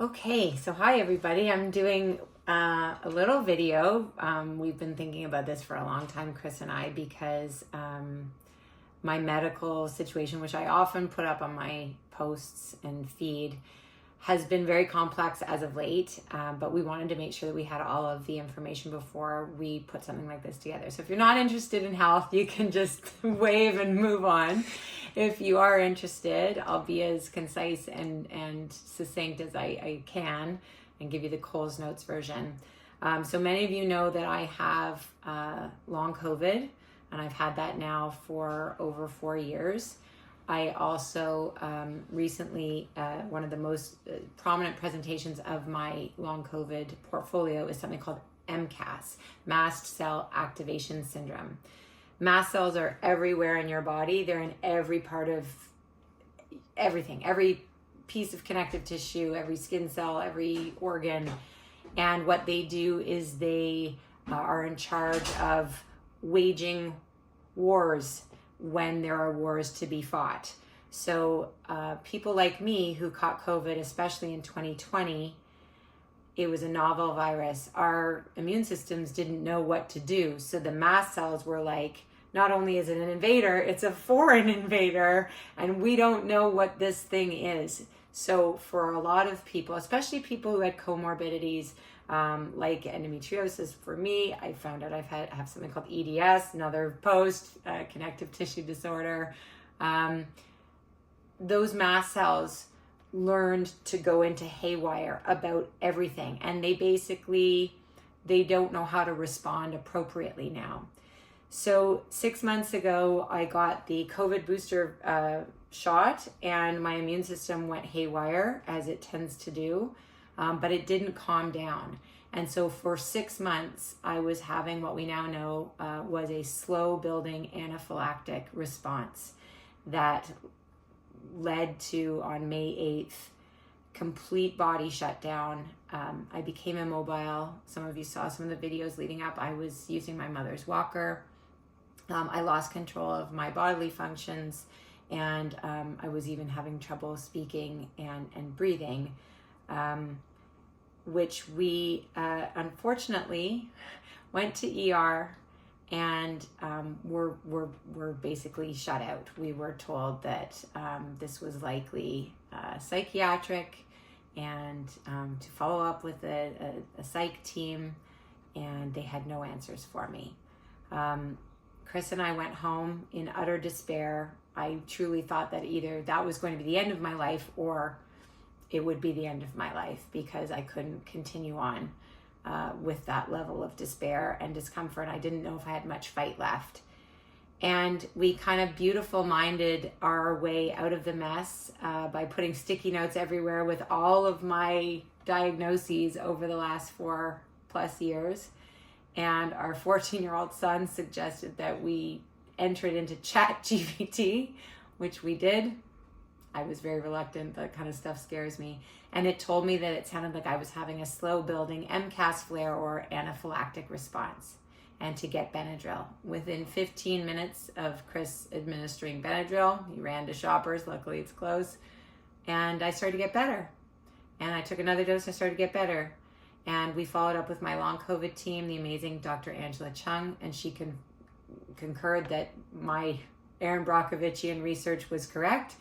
Okay, so hi everybody. I'm doing a little video. We've been thinking about this for a long time, Chris and I, because my medical situation, which I often put up on my posts and feed, has been very complex as of late, but we wanted to make sure that we had all of the information before we put something like this together. So if you're not interested in health, you can just wave and move on. If you are interested, I'll be as concise and succinct as I can and give you the Coles Notes version. So many of you know that I have long COVID, and I've had that now for over 4 years. I also recently, one of the most prominent presentations of my long COVID portfolio is something called MCAS, Mast Cell Activation Syndrome. Mast cells are everywhere in your body. They're in every part of everything, every piece of connective tissue, every skin cell, every organ. And what they do is they are in charge of waging wars when there are wars to be fought. So people like me who caught COVID, especially in 2020, it was a novel virus. Our immune systems didn't know what to do. So the mast cells were like, not only is it an invader, it's a foreign invader, and we don't know what this thing is. So for a lot of people, especially people who had comorbidities, like endometriosis, for me, I found out I have something called EDS, another connective tissue disorder. Those mast cells learned to go into haywire about everything, and they don't know how to respond appropriately now. So 6 months ago, I got the COVID booster shot, and my immune system went haywire, as it tends to do, but it didn't calm down. And so for 6 months, I was having what we now know was a slow building anaphylactic response that led to, on May 8th, complete body shutdown. I became immobile. Some of you saw some of the videos leading up. I was using my mother's walker. I lost control of my bodily functions, and I was even having trouble speaking and breathing, which we unfortunately went to ER and were basically shut out. We were told that this was likely psychiatric, and to follow up with a psych team, and they had no answers for me. Chris and I went home in utter despair. I truly thought that either that was going to be the end of my life or it would be the end of my life, because I couldn't continue on with that level of despair and discomfort. I didn't know if I had much fight left. And we kind of beautiful-minded our way out of the mess by putting sticky notes everywhere with all of my diagnoses over the last 4+ years. And our 14-year-old son suggested that we enter it into ChatGPT, which we did. I was very reluctant. That kind of stuff scares me. And it told me that it sounded like I was having a slow building MCAS flare or anaphylactic response, and to get Benadryl. Within 15 minutes of Chris administering Benadryl, he ran to Shoppers, luckily it's close, and I started to get better. And I took another dose, I started to get better. And we followed up with my long COVID team, the amazing Dr. Angela Chung, and she concurred that my Erin Brockovichian research was correct,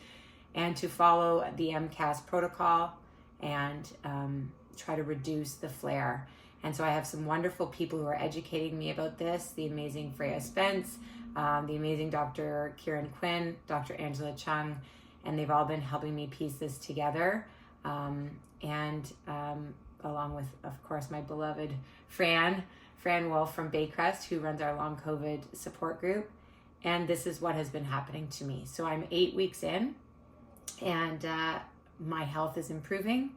and to follow the MCAS protocol and try to reduce the flare. And so I have some wonderful people who are educating me about this, the amazing Freya Spence, the amazing Dr. Kieran Quinn, Dr. Angela Chung, and they've all been helping me piece this together. Along with, of course, my beloved Fran Wolf from Baycrest, who runs our long COVID support group. And this is what has been happening to me. So I'm 8 weeks in, and my health is improving.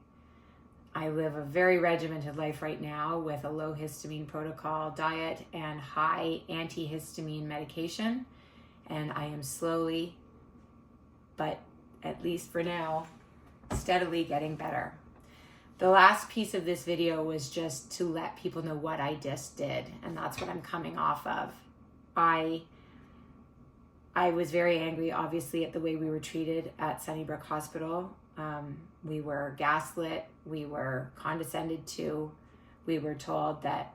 I live a very regimented life right now with a low histamine protocol diet and high antihistamine medication. And I am slowly, but at least for now, steadily getting better. The last piece of this video was just to let people know what I just did, and that's what I'm coming off of. I was very angry, obviously, at the way we were treated at Sunnybrook Hospital. We were gaslit. We were condescended to. We were told that,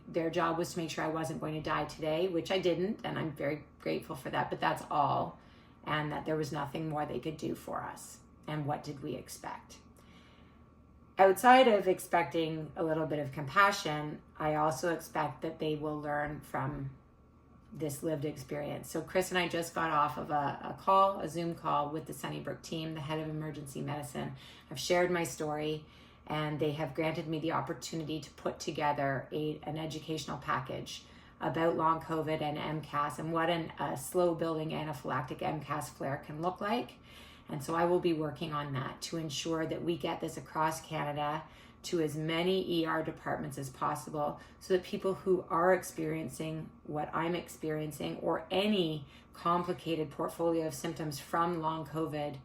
their job was to make sure I wasn't going to die today, which I didn't, and I'm very grateful for that, but that's all, and that there was nothing more they could do for us. And what did we expect? Outside of expecting a little bit of compassion, I also expect that they will learn from this lived experience. So Chris and I just got off of a Zoom call with the Sunnybrook team, the head of emergency medicine. I've shared my story, and they have granted me the opportunity to put together an educational package about long COVID and MCAS and what a slow building anaphylactic MCAS flare can look like. And so I will be working on that to ensure that we get this across Canada to as many ER departments as possible, so that people who are experiencing what I'm experiencing or any complicated portfolio of symptoms from long COVID,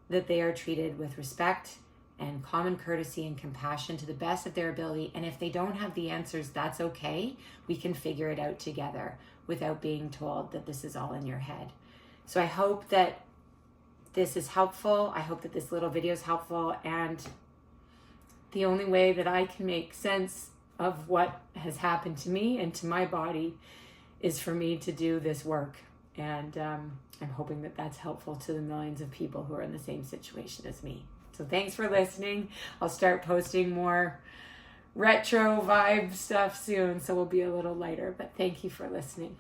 that they are treated with respect and common courtesy and compassion to the best of their ability. And if they don't have the answers, that's okay. We can figure it out together without being told that this is all in your head. So I hope that this is helpful. I hope that this little video is helpful. And the only way that I can make sense of what has happened to me and to my body is for me to do this work. And I'm hoping that that's helpful to the millions of people who are in the same situation as me. So thanks for listening. I'll start posting more retro vibe stuff soon, so we'll be a little lighter, but thank you for listening.